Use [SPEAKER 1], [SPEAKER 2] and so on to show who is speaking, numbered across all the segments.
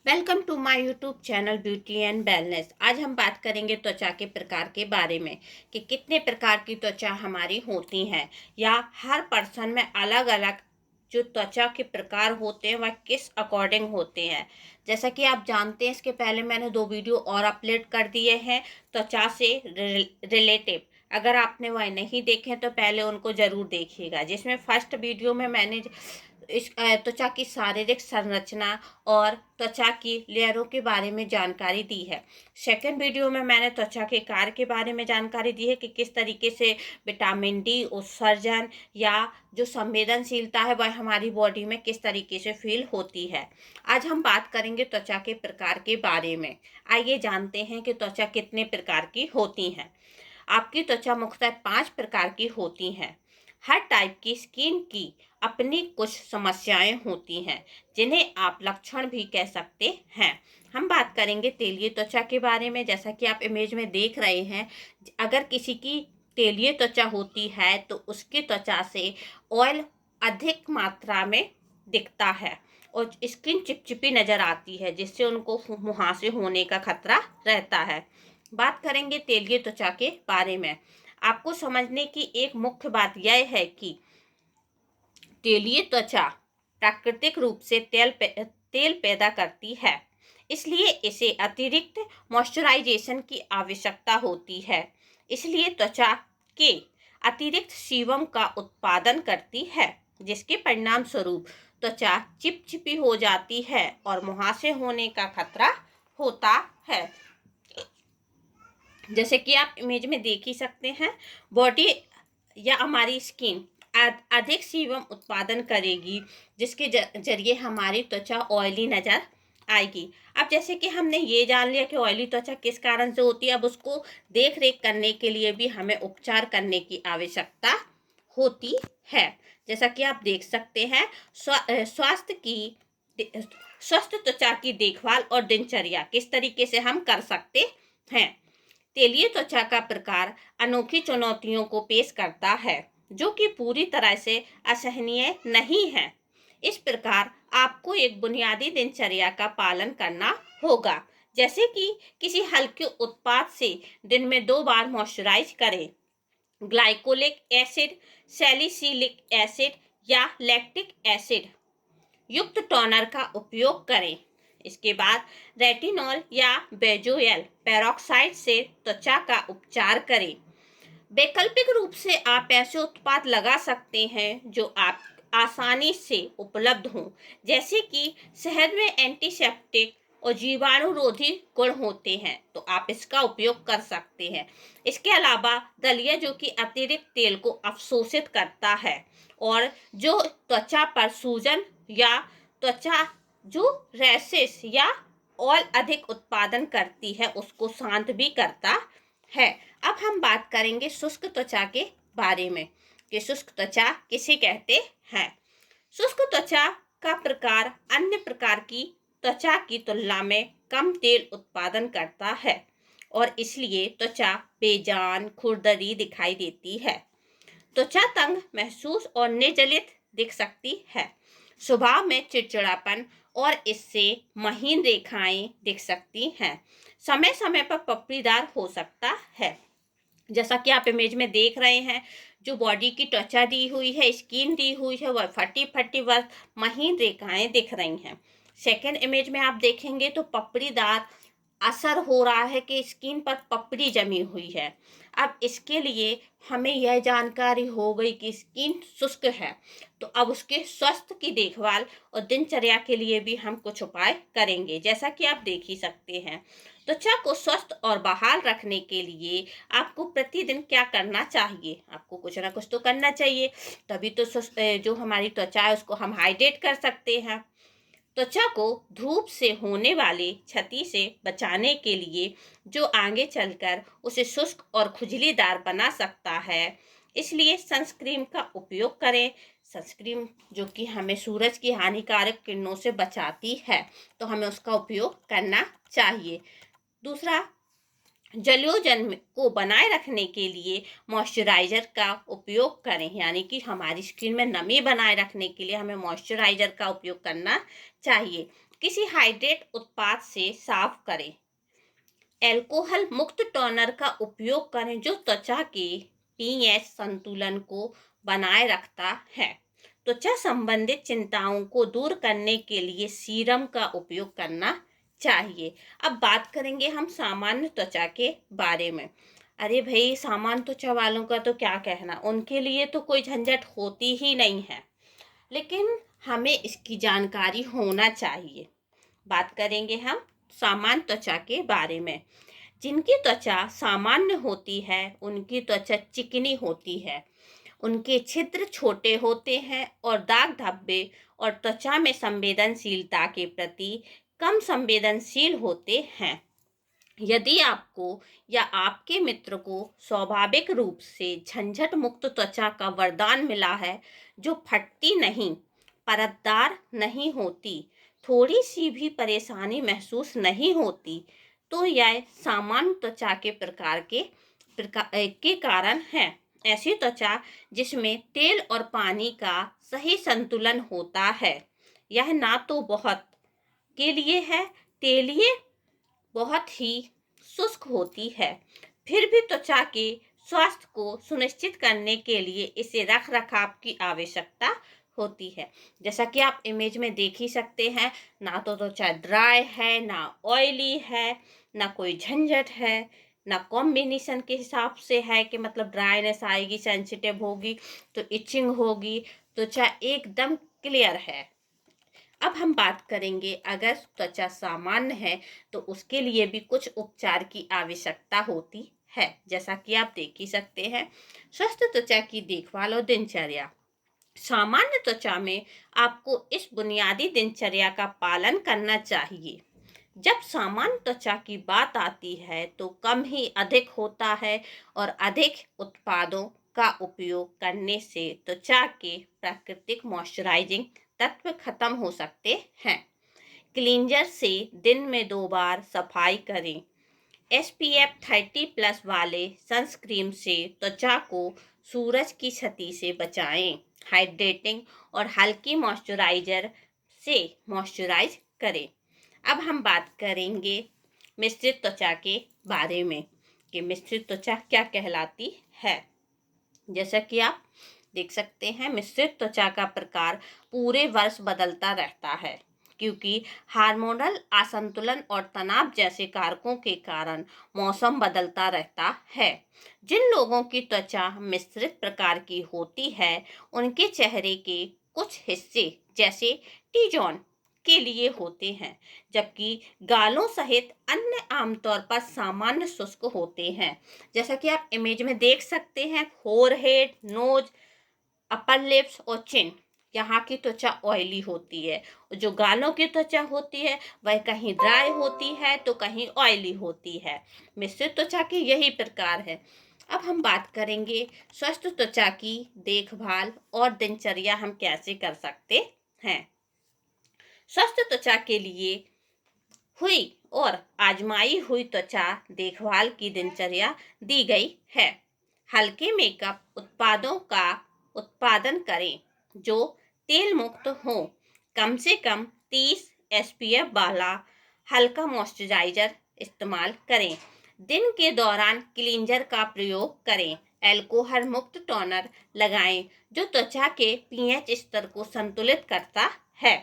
[SPEAKER 1] Welcome to my YouTube channel beauty and wellness. आज हम बात करेंगे त्वचा के प्रकार के बारे में कि कितने प्रकार की त्वचा हमारी होती हैं या हर पर्सन में अलग अलग जो त्वचा के प्रकार होते हैं वह किस अकॉर्डिंग होते हैं। जैसा कि आप जानते हैं, इसके पहले मैंने 2 वीडियो और अपलोड कर दिए हैं त्वचा से रिलेटिव। अगर आपने वह नहीं देखे तो पहले उनको ज़रूर देखिएगा, जिसमें फर्स्ट वीडियो में मैंने इस त्वचा की शारीरिक संरचना और त्वचा की लेयरों के बारे में जानकारी दी है। सेकंड वीडियो में मैंने त्वचा के कार्य के बारे में जानकारी दी है कि किस तरीके से विटामिन डी उत्सर्जन या जो संवेदनशीलता है वह हमारी बॉडी में किस तरीके से फील होती है। आज हम बात करेंगे त्वचा के प्रकार के बारे में। आइए जानते हैं कि त्वचा कितने प्रकार की होती हैं। आपकी त्वचा मुख्यतः 5 प्रकार की होती हैं। हर टाइप की स्किन की अपनी कुछ समस्याएं होती हैं, जिन्हें आप लक्षण भी कह सकते हैं। हम बात करेंगे तेलीय त्वचा के बारे में। जैसा कि आप इमेज में देख रहे हैं, अगर किसी की तेलीय त्वचा होती है तो उसकी त्वचा से ऑयल अधिक मात्रा में दिखता है और स्किन चिपचिपी नजर आती है, जिससे उनको मुहासे होने का खतरा रहता है। बात करेंगे तेलीय त्वचा के बारे में। आपको समझने की एक मुख्य बात यह है कि तेलीय त्वचा प्राकृतिक रूप से तेल पैदा करती है, इसलिए इसे अतिरिक्त मॉइस्चराइजेशन की आवश्यकता होती है। इसलिए त्वचा के अतिरिक्त सीबम का उत्पादन करती है, जिसके परिणाम स्वरूप त्वचा चिपचिपी हो जाती है और मुहासे होने का खतरा होता है। जैसे कि आप इमेज में देख ही सकते हैं, बॉडी या हमारी स्किन अधिक सीबम उत्पादन करेगी, जिसके जरिए हमारी त्वचा ऑयली नजर आएगी। अब जैसे कि हमने ये जान लिया कि ऑयली त्वचा किस कारण से होती है, अब उसको देख रेख करने के लिए भी हमें उपचार करने की आवश्यकता होती है। जैसा कि आप देख सकते हैं, स्वस्थ त्वचा की देखभाल और दिनचर्या किस तरीके से हम कर सकते हैं। तेलीय त्वचा का प्रकार अनोखी चुनौतियों को पेश करता है, जो कि पूरी तरह से असहनीय नहीं है। इस प्रकार आपको एक बुनियादी दिनचर्या का पालन करना होगा, जैसे कि किसी हल्के उत्पाद से दिन में 2 बार मॉइस्चराइज करें। ग्लाइकोलिक एसिड, सैलिसिलिक एसिड या लैक्टिक एसिड युक्त टोनर का उपयोग करें। इसके बाद रेटिनॉल या बेंजोइल पेरोक्साइड से त्वचा का उपचार करें। वैकल्पिक रूप से आप ऐसे उत्पाद लगा सकते हैं जो आप आसानी से उपलब्ध हों, जैसे कि शहद में एंटीसेप्टिक और जीवाणुरोधी गुण होते हैं, तो आप इसका उपयोग कर सकते हैं। इसके अलावा दलिया, जो कि अतिरिक्त तेल को अवशोषित करता है और जो त्वचा पर सूजन या त्वचा जो रैशेस या ऑयल अधिक उत्पादन करती है उसको शांत भी करता है। अब हम बात करेंगे शुष्क त्वचा के बारे में कि शुष्क त्वचा किसे कहते हैं। शुष्क त्वचा का प्रकार अन्य प्रकार की त्वचा की तुलना में कम तेल उत्पादन करता है और इसलिए त्वचा बेजान खुरदरी दिखाई देती है। त्वचा तंग महसूस और निर्जलित दिख सकती है। स्वभाव में चिड़चिड़ापन और इससे महीन रेखाएं दिख सकती हैं। समय समय पर पपड़ीदार हो सकता है। जैसा कि आप इमेज में देख रहे हैं, जो बॉडी की त्वचा दी हुई है, स्किन दी हुई है, वह फटी फटी व महीन रेखाएं दिख रही हैं। सेकेंड इमेज में आप देखेंगे तो पपड़ीदार असर हो रहा है कि स्किन पर पपड़ी जमी हुई है। अब इसके लिए हमें यह जानकारी हो गई कि स्किन शुष्क है, तो अब उसके स्वास्थ्य की देखभाल और दिनचर्या के लिए भी हम कुछ उपाय करेंगे। जैसा कि आप देख ही सकते हैं, त्वचा को स्वस्थ और बहाल रखने के लिए आपको प्रतिदिन क्या करना चाहिए। आपको कुछ ना कुछ तो करना चाहिए, तभी तो जो हमारी त्वचा है उसको हम हाइड्रेट कर सकते हैं। त्वचा को धूप से होने वाली क्षति से बचाने के लिए जो आगे चलकर उसे शुष्क और खुजलीदार बना सकता है, इसलिए सनस्क्रीन का उपयोग करें। सनस्क्रीन जो कि हमें सूरज की हानिकारक किरणों से बचाती है, तो हमें उसका उपयोग करना चाहिए। दूसरा, जलोजन को बनाए रखने के लिए मॉइस्चराइज़र का उपयोग करें, यानी कि हमारी स्किन में नमी बनाए रखने के लिए हमें मॉइस्चराइज़र का उपयोग करना चाहिए। किसी हाइड्रेट उत्पाद से साफ करें। अल्कोहल मुक्त टोनर का उपयोग करें जो त्वचा के पीएच संतुलन को बनाए रखता है। त्वचा संबंधित चिंताओं को दूर करने के लिए सीरम का उपयोग करना चाहिए। अब बात करेंगे हम सामान्य त्वचा के बारे में। अरे भाई, सामान्य त्वचा वालों का तो क्या कहना, उनके लिए तो कोई झंझट होती ही नहीं है, लेकिन हमें इसकी जानकारी होना चाहिए। बात करेंगे हम सामान्य त्वचा के बारे में। जिनकी त्वचा सामान्य होती है उनकी त्वचा चिकनी होती है, उनके छिद्र छोटे होते हैं और दाग धब्बे और त्वचा में संवेदनशीलता के प्रति कम संवेदनशील होते हैं। यदि आपको या आपके मित्र को स्वाभाविक रूप से झंझट मुक्त त्वचा का वरदान मिला है, जो फटती नहीं, परतदार नहीं होती, थोड़ी सी भी परेशानी महसूस नहीं होती, तो यह सामान्य त्वचा के प्रकार के कारण है। ऐसी त्वचा जिसमें तेल और पानी का सही संतुलन होता है, यह ना तो बहुत के लिए है, तेलीय बहुत ही शुष्क होती है। फिर भी त्वचा के स्वास्थ्य को सुनिश्चित करने के लिए इसे रख रखाव की आवश्यकता होती है। जैसा कि आप इमेज में देख ही सकते हैं, ना तो त्वचा ड्राई है, ना ऑयली है, ना कोई झंझट है, ना कॉम्बिनेशन के हिसाब से है कि मतलब ड्राइनेस आएगी, सेंसिटिव होगी तो इचिंग होगी। त्वचा एकदम क्लियर है। अब हम बात करेंगे, अगर त्वचा सामान्य है तो उसके लिए भी कुछ उपचार की आवश्यकता होती है। जैसा कि आप देख ही सकते हैं, स्वस्थ त्वचा की देखभाल और दिनचर्या। सामान्य त्वचा में आपको इस बुनियादी दिनचर्या का पालन करना चाहिए। जब सामान्य त्वचा की बात आती है तो कम ही अधिक होता है और अधिक उत्पादों का उपयोग करने से त्वचा के प्राकृतिक मॉइस्चराइजिंग तत्व खत्म हो सकते हैं। क्लींजर से दिन में 2 बार सफाई करें। SPF 30+ वाले सनस्क्रीन से त्वचा को सूरज की क्षति से बचाएं। हाइड्रेटिंग और हल्की मॉइस्चराइजर से मॉइस्चराइज करें। अब हम बात करेंगे मिश्रित त्वचा के बारे में कि मिश्रित त्वचा क्या कहलाती है। जैसा कि आप देख सकते हैं, मिश्रित त्वचा का प्रकार पूरे वर्ष बदलता रहता है, क्योंकि हार्मोनल असंतुलन और तनाव जैसे कारकों के कारण मौसम बदलता रहता है। जिन लोगों की त्वचा मिश्रित प्रकार की होती है, उनके चेहरे के कुछ हिस्से जैसे टी जोन के लिए होते हैं, जबकि गालों सहित अन्य आमतौर पर सामान्य शुष्क होते हैं। जैसा कि आप इमेज में देख सकते हैं, फोरहेड, नोज, अपर लिप्स और चिन, यहाँ की त्वचा ऑयली होती है। जो गालों की त्वचा होती है वह कहीं ड्राई होती है तो कहीं ऑयली होती है। मिश्रित त्वचा की यही प्रकार है। अब हम बात करेंगे स्वस्थ त्वचा की देखभाल और दिनचर्या हम कैसे कर सकते हैं। स्वस्थ त्वचा के लिए हुई और आजमाई हुई त्वचा देखभाल की दिनचर्या दी गई है। हल्के मेकअप उत्पादों का उत्पादन करें जो तेल मुक्त हो। कम से कम 30 SPF वाला हल्का मॉइस्चराइजर इस्तेमाल करें। दिन के दौरान क्लींजर का प्रयोग करें। अल्कोहल मुक्त टोनर लगाएं जो त्वचा के पीएच स्तर को संतुलित करता है।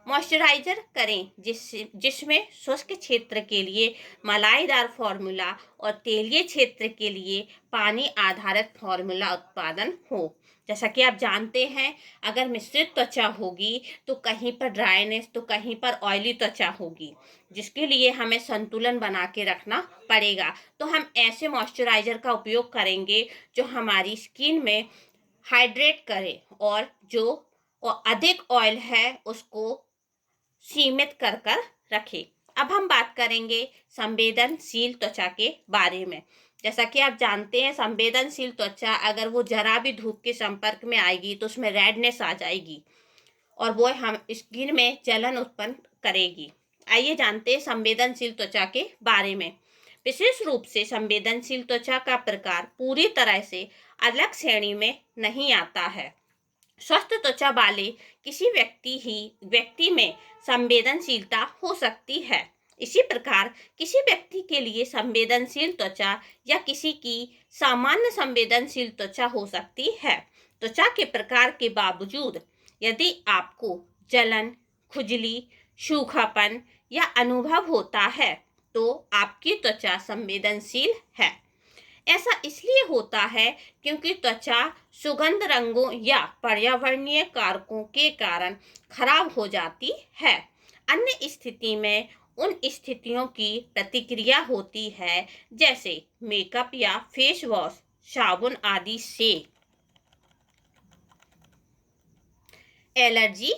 [SPEAKER 1] मॉइस्चराइजर करें जिसमें शुष्क क्षेत्र के लिए मलाईदार फॉर्मूला और तेलीय क्षेत्र के लिए पानी आधारित फॉर्मूला उत्पादन हो। जैसा कि आप जानते हैं, अगर मिश्रित त्वचा होगी तो कहीं पर ड्राइनेस तो कहीं पर ऑयली त्वचा होगी, जिसके लिए हमें संतुलन बना के रखना पड़ेगा। तो हम ऐसे मॉइस्चराइजर का उपयोग करेंगे जो हमारी स्किन में हाइड्रेट करे और जो अधिक ऑयल है उसको सीमित कर रखे। अब हम बात करेंगे संवेदनशील त्वचा के बारे में। जैसा कि आप जानते हैं, संवेदनशील त्वचा अगर वो जरा भी धूप के संपर्क में आएगी तो उसमें रेडनेस आ जाएगी और वो हम स्किन में जलन उत्पन्न करेगी। आइए जानते हैं संवेदनशील त्वचा के बारे में। विशेष रूप से संवेदनशील त्वचा का प्रकार पूरी तरह से अलग श्रेणी में नहीं आता है। स्वस्थ त्वचा वाले किसी व्यक्ति में संवेदनशीलता हो सकती है। इसी प्रकार किसी व्यक्ति के लिए संवेदनशील त्वचा या किसी की सामान्य संवेदनशील त्वचा हो सकती है। त्वचा के प्रकार के बावजूद यदि आपको जलन, खुजली, सूखापन या अनुभव होता है तो आपकी त्वचा संवेदनशील है। ऐसा इसलिए होता है क्योंकि त्वचा सुगंध, रंगों या पर्यावरणीय कारकों के कारण खराब हो जाती है। अन्य स्थिति में उन स्थितियों की प्रतिक्रिया होती है जैसे मेकअप या फेस वॉश, साबुन आदि से। एलर्जी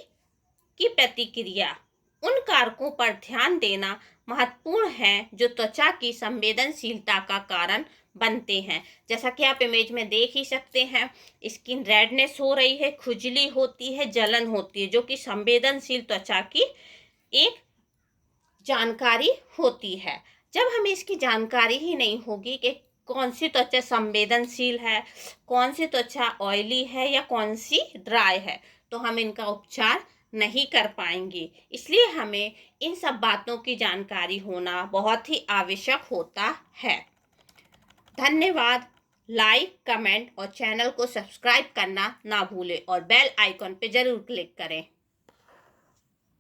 [SPEAKER 1] की प्रतिक्रिया। उन कारकों पर ध्यान देना महत्वपूर्ण है जो त्वचा की संवेदनशीलता का कारण बनते हैं। जैसा कि आप इमेज में देख ही सकते हैं, स्किन रेडनेस हो रही है, खुजली होती है, जलन होती है, जो कि संवेदनशील त्वचा की एक जानकारी होती है। जब हमें इसकी जानकारी ही नहीं होगी कि कौन सी त्वचा संवेदनशील है, कौन सी त्वचा ऑयली है या कौन सी ड्राई है, तो हम इनका उपचार नहीं कर पाएंगे। इसलिए हमें इन सब बातों की जानकारी होना बहुत ही आवश्यक होता है। धन्यवाद। लाइक, कमेंट और चैनल को सब्सक्राइब करना ना भूलें और बेल आइकॉन पे जरूर क्लिक करें।